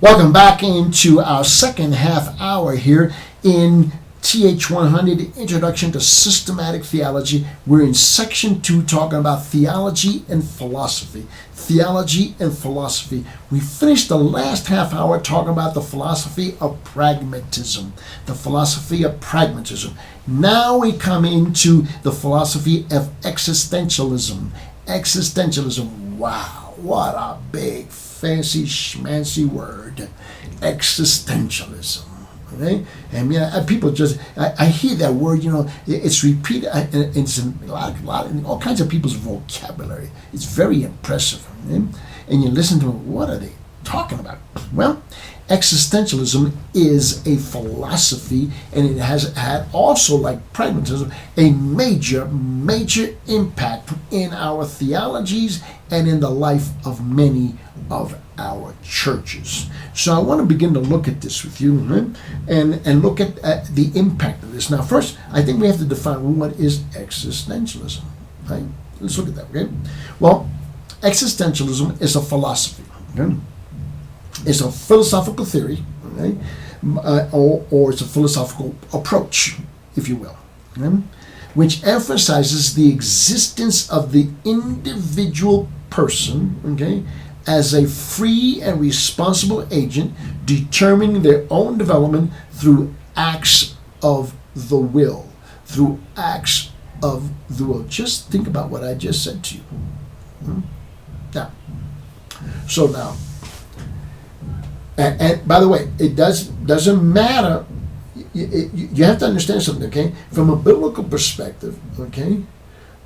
Welcome back into our second half hour here in TH100, Introduction to Systematic Theology. We're in section 2 talking about theology and philosophy. Theology and philosophy. We finished the last half hour talking about the philosophy of pragmatism. The philosophy of pragmatism. Now we come into the philosophy of existentialism. Existentialism. Wow, what a big fancy schmancy word, existentialism. Okay, and people just I hear that word. It's repeated. It's in all kinds of people's vocabulary. It's very impressive. Okay? And you listen to them. What are they talking about? Well, existentialism is a philosophy, and it has had also, like pragmatism, a major impact in our theologies and in the life of many of our churches. So I want to begin to look at this with you, and look at the impact of this. Now, first, I think we have to define what is existentialism. Right? Let's look at that. Okay. Well, existentialism is a philosophy. Okay? It's a philosophical theory, okay? Or it's a philosophical approach, if you will, okay? Which emphasizes the existence of the individual person, okay, as a free and responsible agent determining their own development through acts of the will. Through acts of the will. Just think about what I just said to you. Now, and by the way, it doesn't matter. You have to understand something, okay? From a biblical perspective, okay,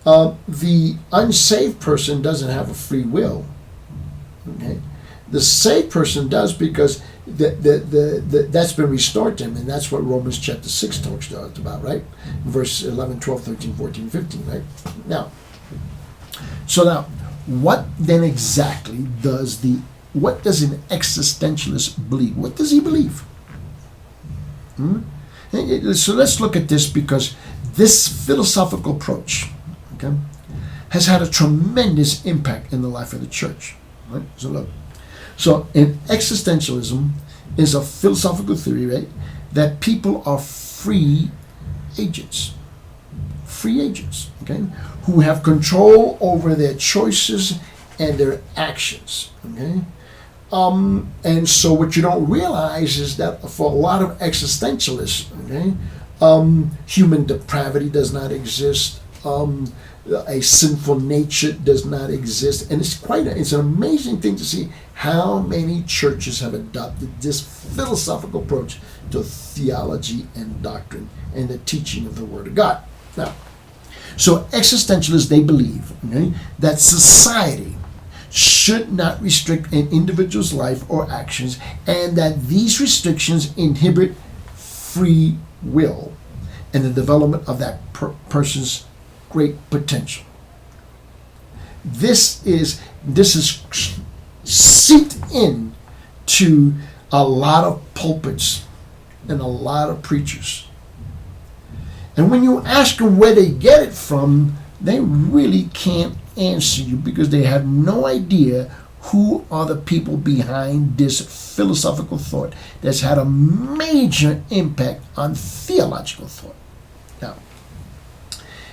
the unsaved person doesn't have a free will. Okay, the saved person does, because that's been restored to him, and that's what Romans chapter 6 talks about, right? Verse 11, 12, 13, 14, 15, right? Now, what then exactly what does an existentialist believe? What does he believe? So let's look at this, because this philosophical approach, okay, has had a tremendous impact in the life of the church. Right? So look. So existentialism is a philosophical theory, right, that people are free agents. Free agents, okay, who have control over their choices and their actions, okay? And so what you don't realize is that for a lot of existentialists, okay, human depravity does not exist. A sinful nature does not exist, and it's an amazing thing to see how many churches have adopted this philosophical approach to theology and doctrine and the teaching of the Word of God. Now, so existentialists, they believe, okay, that society should not restrict an individual's life or actions, and that these restrictions inhibit free will and the development of that person's great potential. This is seeped in to a lot of pulpits and a lot of preachers. And when you ask them where they get it from, they really can't answer you, because they have no idea who are the people behind this philosophical thought that's had a major impact on theological thought. Now,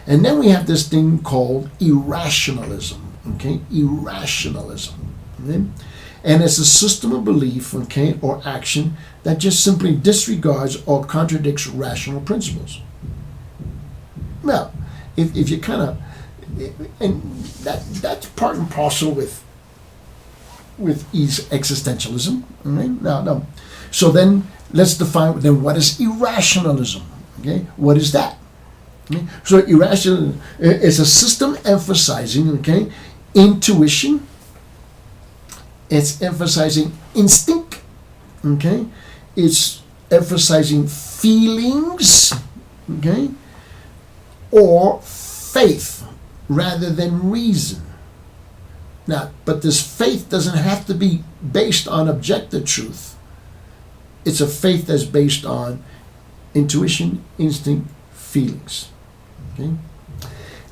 and then we have this thing called irrationalism, okay? Irrationalism, okay? And it's a system of belief, okay, or action that just simply disregards or contradicts rational principles. Well, if you kind of, and that's part and parcel with existentialism, okay? No. So then let's define, then what is irrationalism, okay? What is that? Okay? So irrationalism is a system emphasizing, okay, intuition. It's emphasizing instinct, okay? It's emphasizing feelings, okay? Or faith rather than reason. Now, but this faith doesn't have to be based on objective truth. It's a faith that's based on intuition, instinct, feelings. Okay?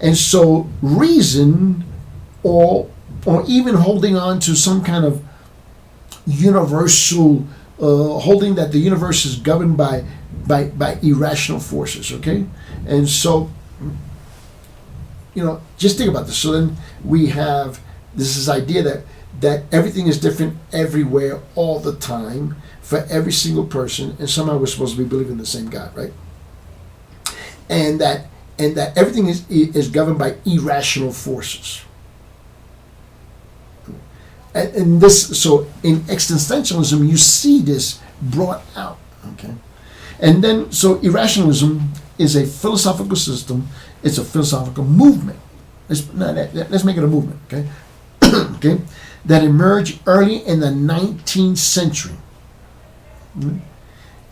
And so reason, or even holding on to some kind of universal, holding that the universe is governed by irrational forces. Okay, and so just think about this. So then we have this idea that everything is different everywhere all the time for every single person, and somehow we're supposed to be believing the same God, right? And that everything is governed by irrational forces. And this, so in existentialism, you see this brought out. Okay, and then so irrationalism is a philosophical system. It's a philosophical movement. Let's make it a movement. Okay, okay, that emerged early in the 19th century.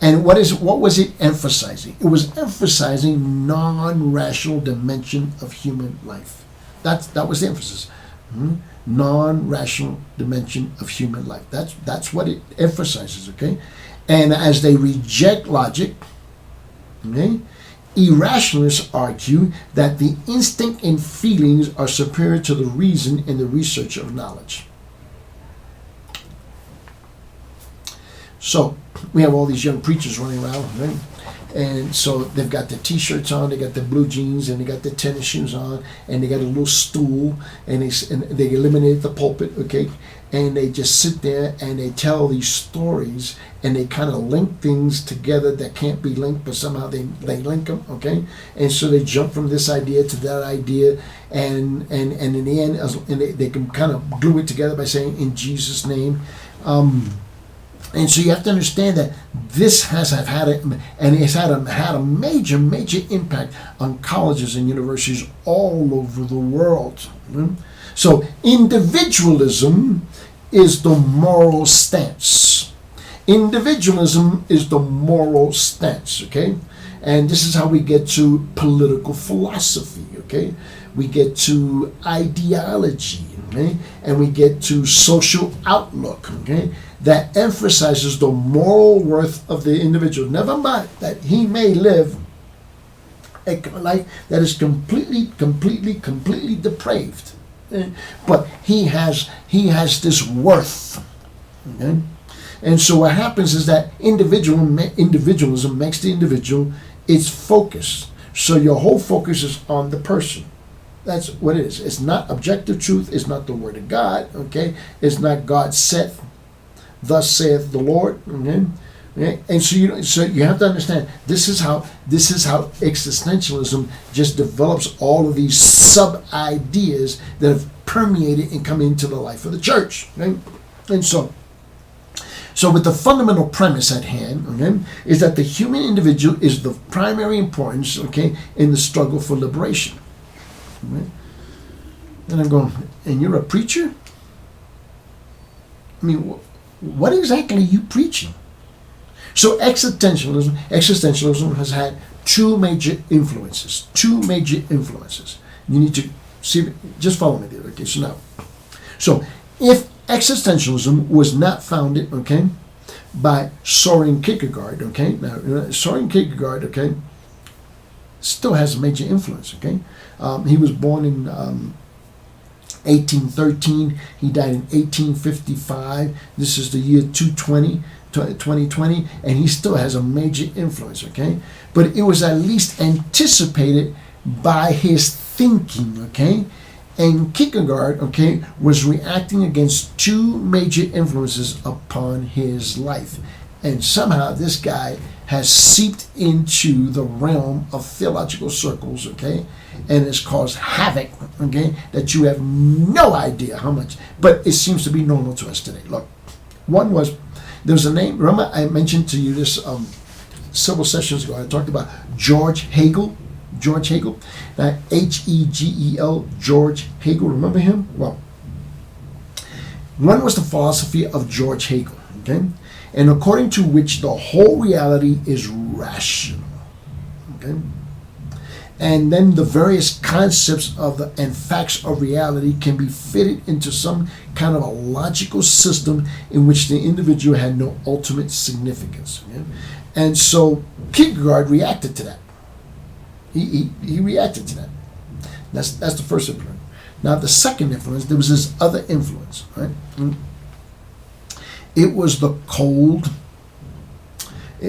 And what was it emphasizing? It was emphasizing non-rational dimension of human life. That was the emphasis. Non-rational dimension of human life. That's what it emphasizes. Okay, and as they reject logic, okay, irrationalists argue that the instinct and feelings are superior to the reason in the research of knowledge. So we have all these young preachers running around, right? And so they've got their t-shirts on, they got their blue jeans, and they got their tennis shoes on, and they got a little stool, and they eliminate the pulpit, okay? And they just sit there and they tell these stories, and they kind of link things together that can't be linked, but somehow they link them, okay? And so they jump from this idea to that idea, and in the end, and they can kind of glue it together by saying, in Jesus' name. And so you have to understand that this has had a major impact on colleges and universities all over the world. So individualism is the moral stance. Individualism is the moral stance, okay? And this is how we get to political philosophy, okay? We get to ideology, okay? And we get to social outlook, okay? That emphasizes the moral worth of the individual. Never mind that he may live a life that is completely depraved, but he has this worth. Okay? And so what happens is that individualism makes the individual its focus. So your whole focus is on the person. That's what it is. It's not objective truth. It's not the word of God. Okay, it's not God saith, thus saith the Lord. Okay? Okay? And so you have to understand this is how existentialism just develops all of these sub ideas that have permeated and come into the life of the church. Okay? And so with the fundamental premise at hand, okay, is that the human individual is the primary importance, okay, in the struggle for liberation. Okay? And I'm going, and you're a preacher? I mean, what exactly are you preaching? So existentialism has had two major influences. You need to see, just follow me there, okay? So if existentialism was not founded, okay, by Soren Kierkegaard, okay? Now, Soren Kierkegaard, okay, still has a major influence, okay? He was born in 1813. He died in 1855. This is the year 2020, and he still has a major influence, okay? But it was at least anticipated by his thinking, okay? And Kierkegaard, okay, was reacting against two major influences upon his life. And somehow this guy has seeped into the realm of theological circles, okay, and has caused havoc, okay, that you have no idea how much, but it seems to be normal to us today. Look, one was, there was a name, remember I mentioned to you this several sessions ago, I talked about George Hegel, Hegel, George Hegel, remember him? Well, one was the philosophy of George Hegel, okay, and according to which the whole reality is rational, okay, and then the various concepts and facts of reality can be fitted into some kind of a logical system in which the individual had no ultimate significance, okay? And so Kierkegaard reacted to that. He reacted to that. That's the first influence. Now the second influence, there was this other influence, right? It was the cold,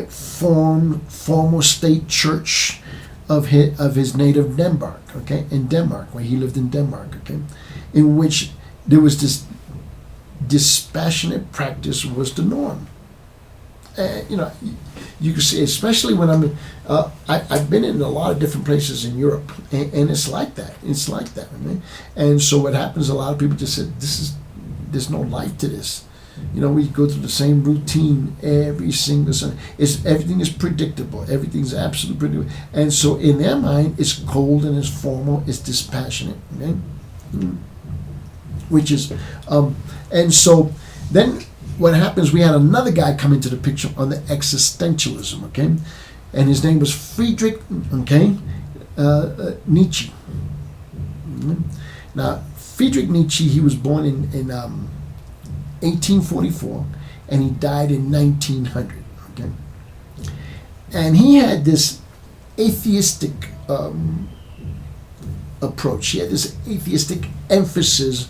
former state church of his native Denmark, okay, in Denmark, where he lived in Denmark, okay, in which there was this dispassionate practice was the norm. You can see, especially when I've been in a lot of different places in Europe, and it's like that. It's like that, right? And so what happens? A lot of people just said, there's no life to this. We go through the same routine every single Sunday. Everything is predictable. Everything's absolutely predictable. And so in their mind, it's cold and it's formal. It's dispassionate, okay? Which is, and so then what happens? We had another guy come into the picture on the existentialism, okay, and his name was Friedrich, okay, Nietzsche. Now, Friedrich Nietzsche, he was born in 1844, and he died in 1900. Okay, and he had this atheistic approach. He had this atheistic emphasis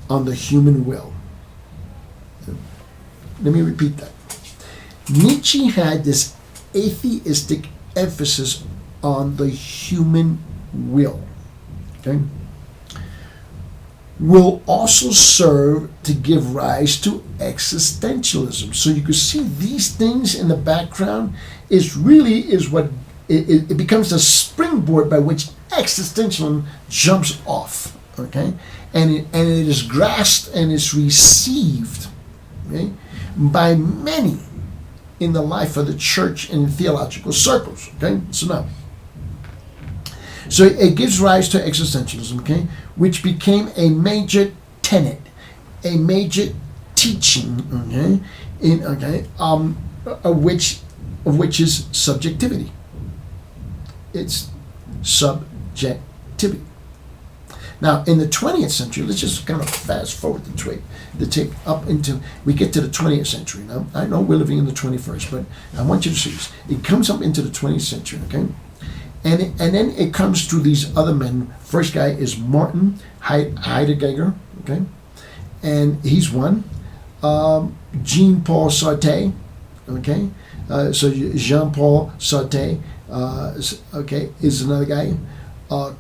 on the human will. Let me repeat that. Nietzsche had this atheistic emphasis on the human will. Okay? Will also serve to give rise to existentialism. So you can see these things in the background is what it becomes the springboard by which existentialism jumps off. Okay? And it is grasped and is received, okay, by many in the life of the church and in theological circles. Okay, so it gives rise to existentialism, okay, which became a major tenet, a major teaching, of which is subjectivity. It's subjectivity. Now, in the 20th century, let's just kind of fast forward the tape up into, we get to the 20th century. Now, I know we're living in the 21st, but I want you to see this. It comes up into the 20th century, okay? And then it comes to these other men. First guy is Martin Heidegger, okay? And he's one. Jean-Paul Sartre, okay? So Jean-Paul Sartre, okay, is another guy.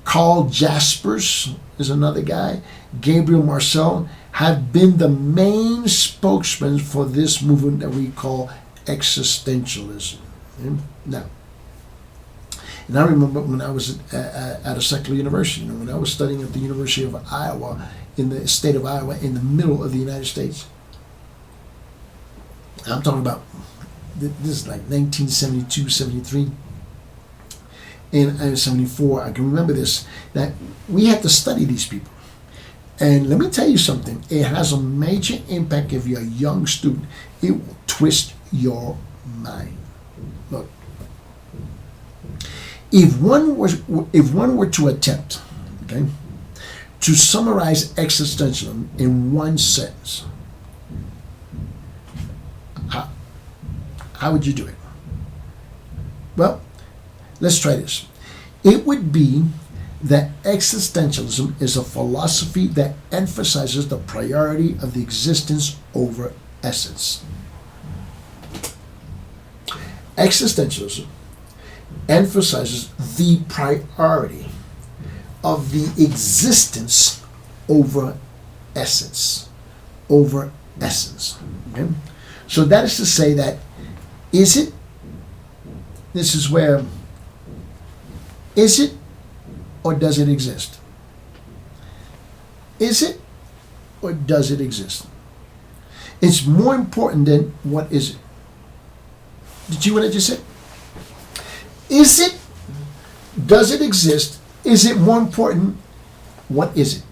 Karl Jaspers is another guy. Gabriel Marcel have been the main spokesmen for this movement that we call existentialism. Okay? Now, and I remember when I was at a secular university, when I was studying at the University of Iowa, in the state of Iowa, in the middle of the United States. I'm talking about, this is like 1972, 73. In 74, I can remember this, that we had to study these people. And let me tell you something, it has a major impact if you're a young student. It will twist your mind. Look, if one were to attempt, okay, to summarize existentialism in one sentence, how would you do it? Well, let's try this. It would be that existentialism is a philosophy that emphasizes the priority of the existence over essence. Existentialism emphasizes the priority of the existence over essence. Over essence. Okay? So that is to say that, is it or does it exist? Is it or does it exist? It's more important than what is it. Did you see what I just said? Is it? Does it exist? Is it more important? What is it?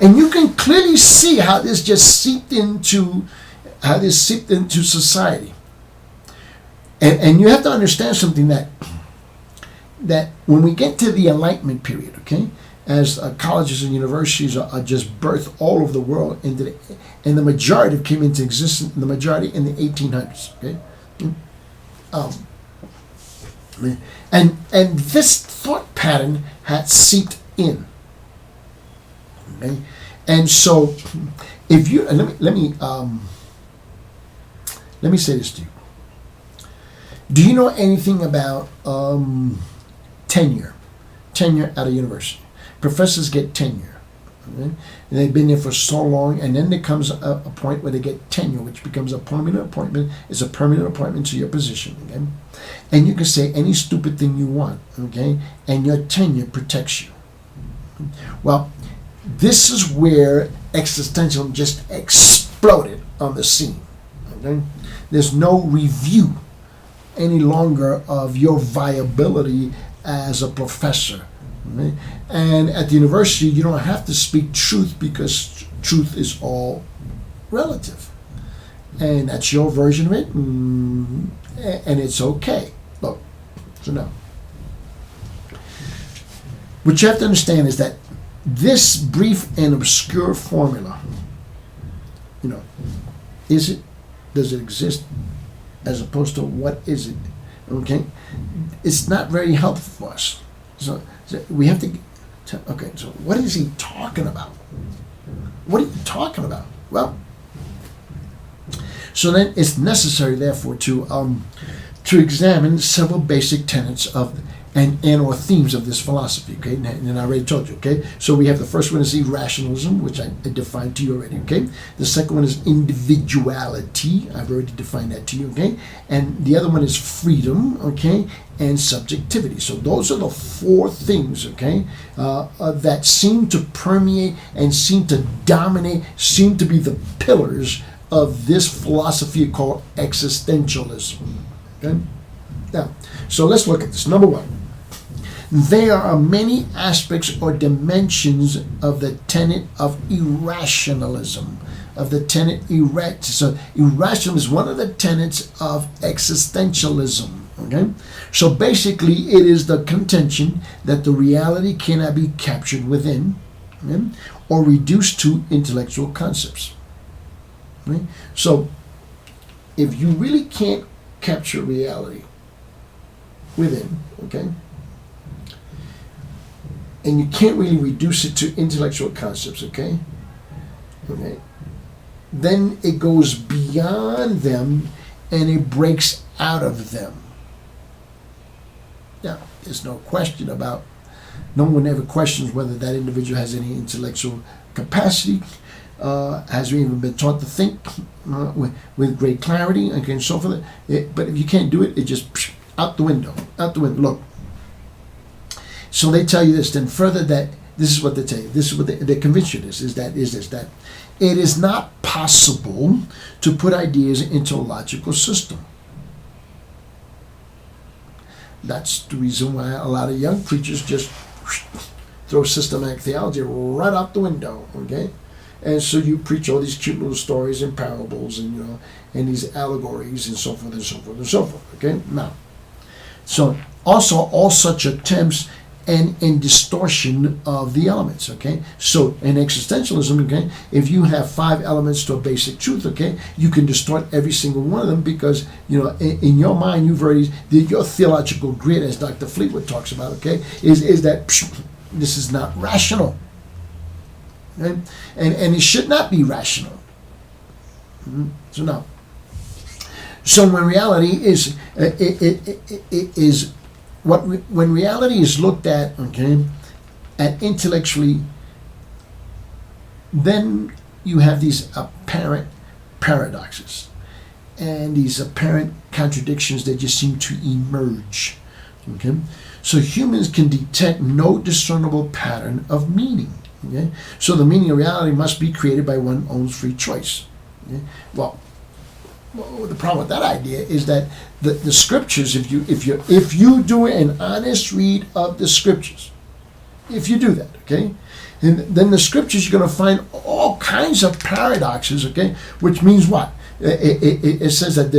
And you can clearly see how this just seeped into society. And you have to understand something, that when we get to the Enlightenment period, okay, as colleges and universities are just birthed all over the world, and the majority came into existence, the majority in the 1800s, okay, and this thought pattern had seeped in, okay, And so, if you let me say this to you. Do you know anything about tenure? Tenure at a university. Professors get tenure. Okay? And they've been there for so long, and then there comes a point where they get tenure, which becomes a permanent appointment. It's a permanent appointment to your position. Okay? And you can say any stupid thing you want, okay? And your tenure protects you. Well, this is where existentialism just exploded on the scene. Okay? There's no review any longer of your viability as a professor. Okay? And at the university, you don't have to speak truth because truth is all relative. And that's your version of it, and it's okay. Look, so now, what you have to understand is that this brief and obscure formula, is it, does it exist, as opposed to what is it, okay? It's not very helpful for us. So we have to, okay, so what is he talking about? What are you talking about? Well, so then it's necessary, therefore, to examine several basic tenets of and or themes of this philosophy, okay? And I already told you, okay? So we have the first one is irrationalism, which I defined to you already, okay? The second one is individuality. I've already defined that to you, okay? And the other one is freedom, okay? And subjectivity. So those are the four things, okay, that seem to permeate and seem to dominate, seem to be the pillars of this philosophy called existentialism, okay? Now, so let's look at this. Number one, there are many aspects or dimensions of the tenet of irrationalism. So irrationalism is one of the tenets of existentialism. Okay? So basically, it is the contention that the reality cannot be captured within, okay, or reduced to intellectual concepts. Okay? So if you really can't capture reality within, okay, and you can't really reduce it to intellectual concepts, okay, then it goes beyond them and it breaks out of them. Now, there's no question about, no one ever questions whether that individual has any intellectual capacity, has even been taught to think with great clarity, okay, and so forth. But if you can't do it, it just out the window. Look. So they tell you this, then further that, this is what they tell you, this is what they convince you this, is that it is not possible to put ideas into a logical system. That's the reason why a lot of young preachers just throw systematic theology right out the window, okay? And so you preach all these cute little stories and parables and, and these allegories and so forth and so forth and so forth, okay? Now, so also all such attempts and distortion of the elements, okay? So in existentialism, okay, if you have 5 elements to a basic truth, okay, you can distort every single one of them because, in your mind, you've already, your theological grid, as Dr. Fleetwood talks about, okay, is that this is not rational. Okay? And it should not be rational. So now, so when reality is, when reality is looked at, okay, at intellectually, then you have these apparent paradoxes and these apparent contradictions that just seem to emerge. Okay, so humans can detect no discernible pattern of meaning. Okay, so the meaning of reality must be created by one's own free choice. Okay? Well, the problem with that idea is that the scriptures, if you do an honest read of the scriptures, if you do that, okay, and then the scriptures, you're going to find all kinds of paradoxes, okay, which means what? It says that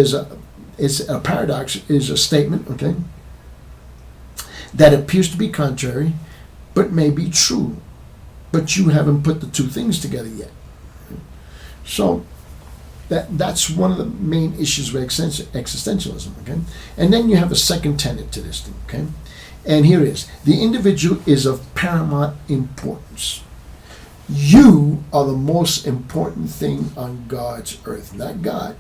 it's a paradox is a statement, okay, that appears to be contrary, but may be true, but you haven't put the two things together yet. So that's one of the main issues with existentialism, okay? And then you have a second tenet to this thing, okay? And here it is. The individual is of paramount importance. You are the most important thing on God's earth, not God.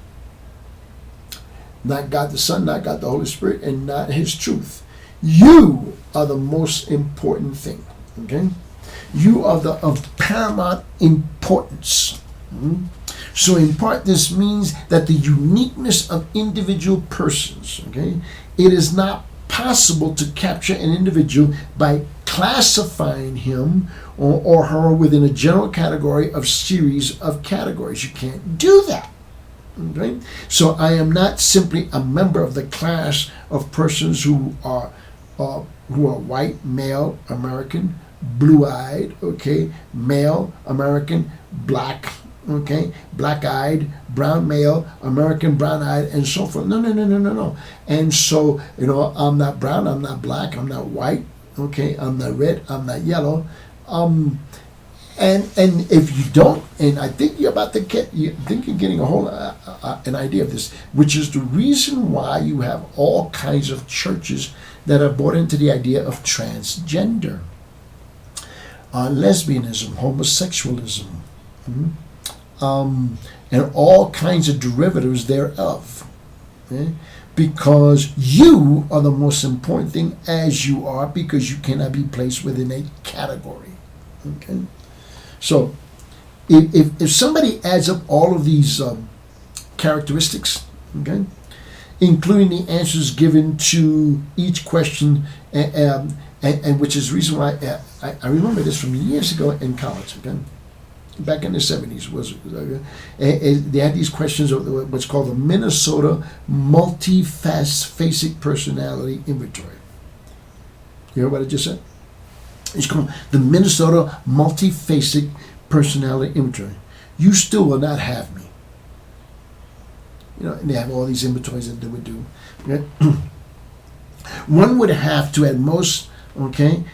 Not God the Son, not God the Holy Spirit, and not His truth. You are the most important thing. Okay? You are of paramount importance. So in part, this means that the uniqueness of individual persons, okay, it is not possible to capture an individual by classifying him or her within a general category of series of categories. You can't do that. Okay? So I am not simply a member of the class of persons who are white, male, American, blue-eyed, okay, male, American, black, okay, black-eyed, brown male, American, brown-eyed, and so forth. No. And so, I'm not brown, I'm not black, I'm not white, okay, I'm not red, I'm not yellow. And if you don't, and I think you're getting a whole an idea of this, which is the reason why you have all kinds of churches that are bought into the idea of transgender, lesbianism, homosexualism, and all kinds of derivatives thereof. Okay? Because you are the most important thing as you are, because you cannot be placed within a category. Okay? So, if somebody adds up all of these characteristics, okay, including the answers given to each question, and which is the reason why I remember this from years ago in college, okay, back in the 70s, they had these questions of what's called the Minnesota Multifaceted Personality Inventory. You heard what I just said? It's called the Minnesota Multifaceted Personality Inventory. You still will not have me. And they have all these inventories that they would do. Okay? One would have to, at most, okay,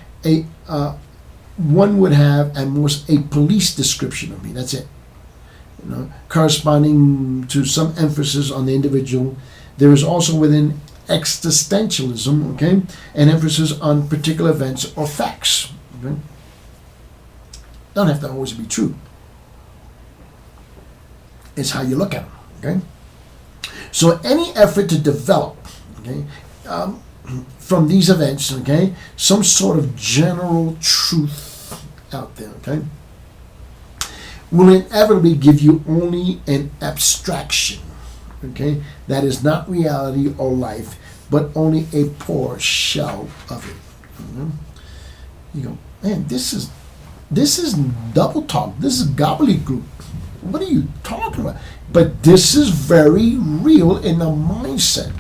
one would have at most a police description of me. That's it. Corresponding to some emphasis on the individual. There is also within existentialism, okay, an emphasis on particular events or facts. Okay? Don't have to always be true. It's how you look at them. Okay. So any effort to develop, okay, from these events, okay, some sort of general truth out there, okay, will inevitably give you only an abstraction, okay, that is not reality or life, but only a poor shell of it. You go, man, this is double talk. This is gobbledygook. What are you talking about? But this is very real in the mindset.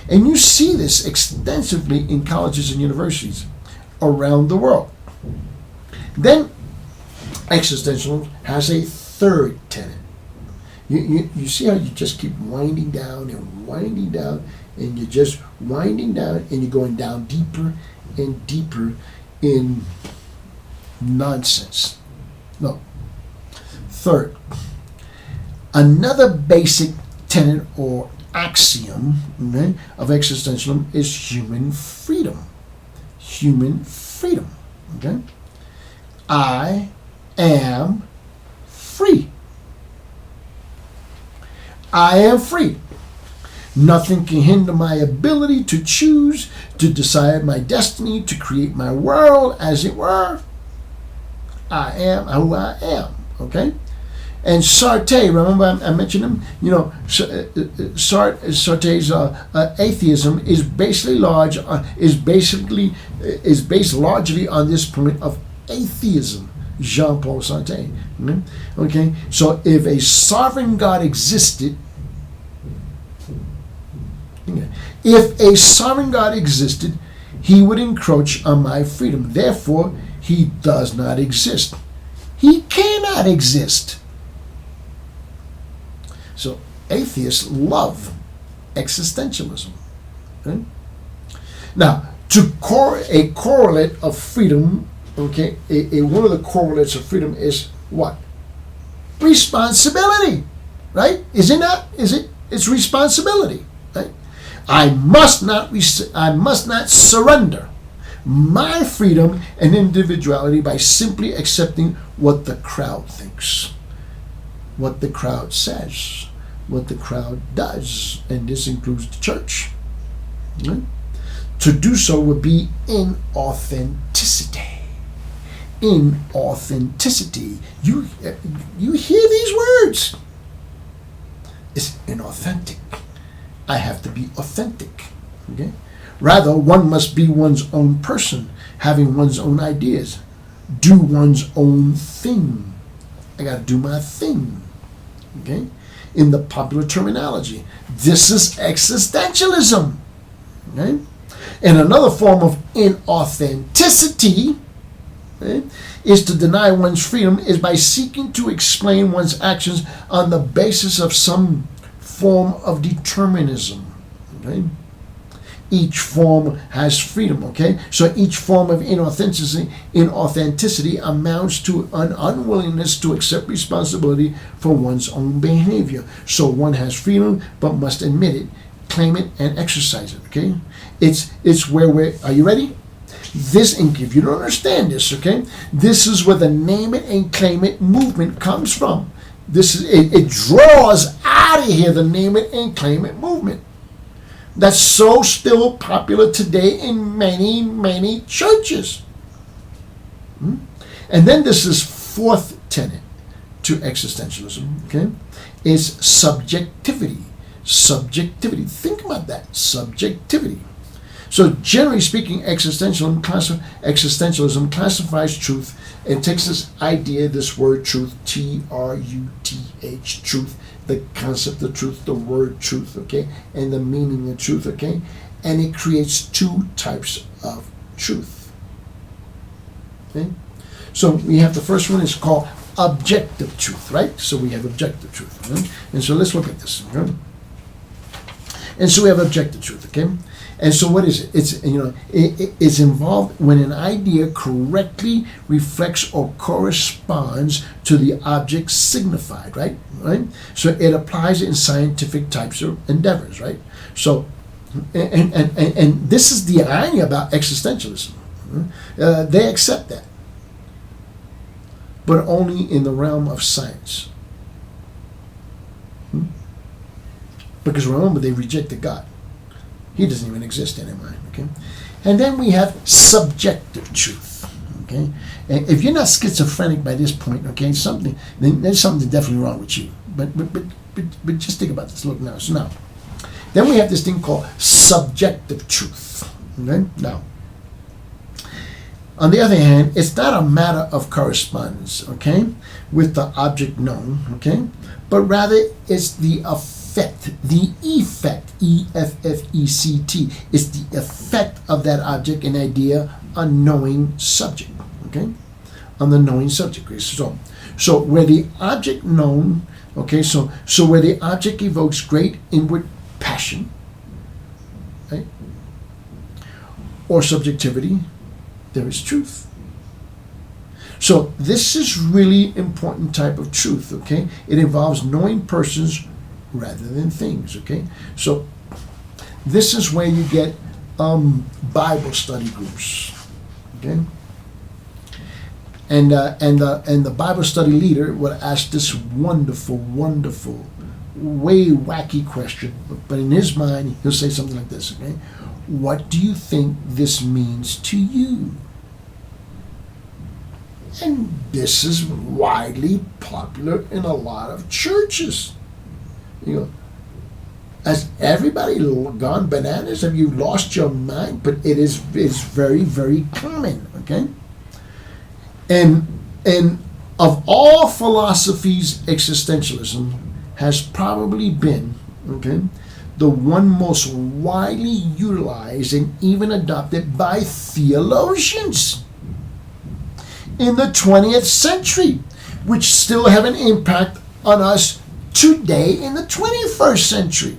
And you see this extensively in colleges and universities around the world. Then existentialism has a third tenet. You see how you just keep winding down and winding down, and you're just winding down, and you're going down deeper and deeper in nonsense. No. Third, another basic tenet or axiom, okay, of existentialism is human freedom. Human freedom. Okay? I am free. I am free. Nothing can hinder my ability to choose, to decide my destiny, to create my world, as it were. I am who I am. Okay? And Sartre, remember I mentioned him? Sartre's atheism is based largely on this point of atheism. Jean-Paul Sartre. Okay? So if a sovereign God existed, he would encroach on my freedom. Therefore, he does not exist. He cannot exist. So atheists love existentialism. Okay? Now, a correlate of freedom, okay, one of the correlates of freedom is what? Responsibility, right? Is it not? Is it? It's responsibility, right? I must not surrender my freedom and individuality by simply accepting what the crowd thinks, what the crowd says, what the crowd does, and this includes the church. Right? To do so would be inauthenticity. Inauthenticity. You hear these words. It's inauthentic. I have to be authentic. Okay? Rather, one must be one's own person, having one's own ideas, do one's own thing. I got to do my thing. Okay? In the popular terminology, this is existentialism. Okay? And another form of inauthenticity, okay, is to deny one's freedom is by seeking to explain one's actions on the basis of some form of determinism. Okay? Each form has freedom, okay? So each form of inauthenticity amounts to an unwillingness to accept responsibility for one's own behavior. So one has freedom, but must admit it, claim it, and exercise it, okay? It's where we're, are you ready? This, if you don't understand this, okay, this is where the name it and claim it movement comes from. This is, it draws out of here the name it and claim it movement. That's so still popular today in many, many churches. And then this is fourth tenet to existentialism, okay, is subjectivity. Subjectivity. Think about that. Subjectivity. So generally speaking, existentialism classifies truth and takes this idea, this word truth, T-R-U-T-H, truth, the concept of truth, the word truth, okay, and the meaning of truth, okay, and it creates two types of truth. Okay, so we have the first one is called objective truth, right? So we have objective truth, right? And so let's look at this. Okay? And so we have objective truth, okay? And so what is it? It's, it's involved when an idea correctly reflects or corresponds to the object signified, right? Right? So it applies in scientific types of endeavors, right? So, and this is the irony about existentialism. They accept that, but only in the realm of science. Because remember, they rejected God. He doesn't even exist anymore, okay? And then we have subjective truth, okay? And if you're not schizophrenic by this point, okay, then there's something definitely wrong with you. But just think about this. Look now. So now, then we have this thing called subjective truth, okay? Now, on the other hand, it's not a matter of correspondence, okay, with the object known, okay? But rather, it's the effect, E-F-F-E-C-T, is the effect of that object and idea on knowing subject, okay? On the knowing subject. Okay? So where the object known, okay, so where the object evokes great inward passion, right, or subjectivity, there is truth. So this is really important type of truth, okay? It involves knowing persons rather than things, okay? So this is where you get Bible study groups, okay? And the Bible study leader would ask this wonderful, way wacky question, but in his mind he'll say something like this, okay? What do you think this means to you? And this is widely popular in a lot of churches. Has everybody gone bananas? Have you lost your mind? But it's very, very common, okay? And of all philosophies, existentialism has probably been, okay, the one most widely utilized and even adopted by theologians in the 20th century, which still have an impact on us today in the 21st century.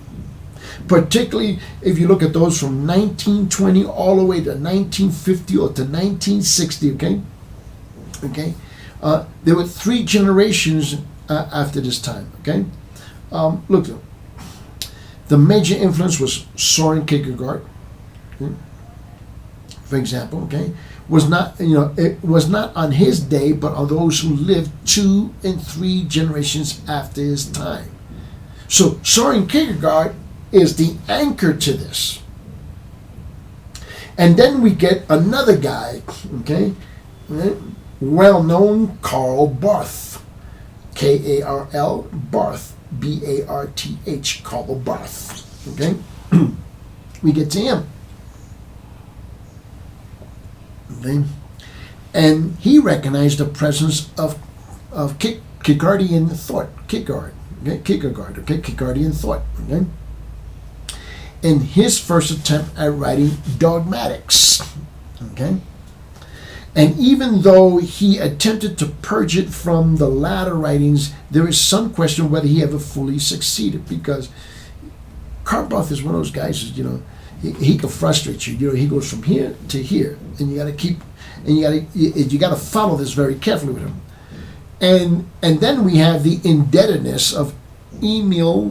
Particularly if you look at those from 1920 all the way to 1950 or to 1960, okay? Okay? There were 3 generations after this time, okay? Look, the major influence was Soren Kierkegaard, okay? for example, okay, was not, it was not on his day, but on those who lived 2 and 3 generations after his time. So Soren Kierkegaard is the anchor to this. And then we get another guy, okay, well-known Karl Barth, Karl Barth, Barth, Karl Barth, okay. We get to him. Okay. And he recognized the presence of Kierkegaardian thought, Kierkegaardian thought, okay, in his first attempt at writing dogmatics, okay. And even though he attempted to purge it from the latter writings, there is some question whether he ever fully succeeded, because Karl Barth is one of those guys who, he can frustrate you. He goes from here to here, and you got to keep, and you got to follow this very carefully with him. And then we have the indebtedness of Emil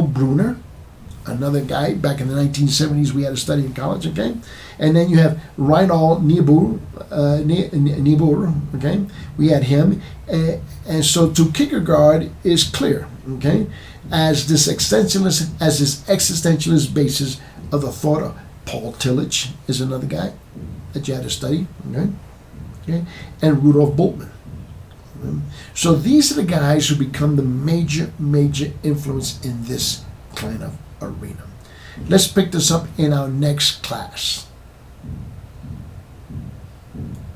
Brunner, another guy back in the 1970s we had to study in college, okay? And then you have Reinhold Niebuhr, okay? We had him. And so to Kierkegaard is clear, okay? As this existentialist basis of the thought of Paul Tillich is another guy that you had to study, okay? And Rudolf Bultmann. So these are the guys who become the major influence in this kind of arena. Let's pick this up in our next class.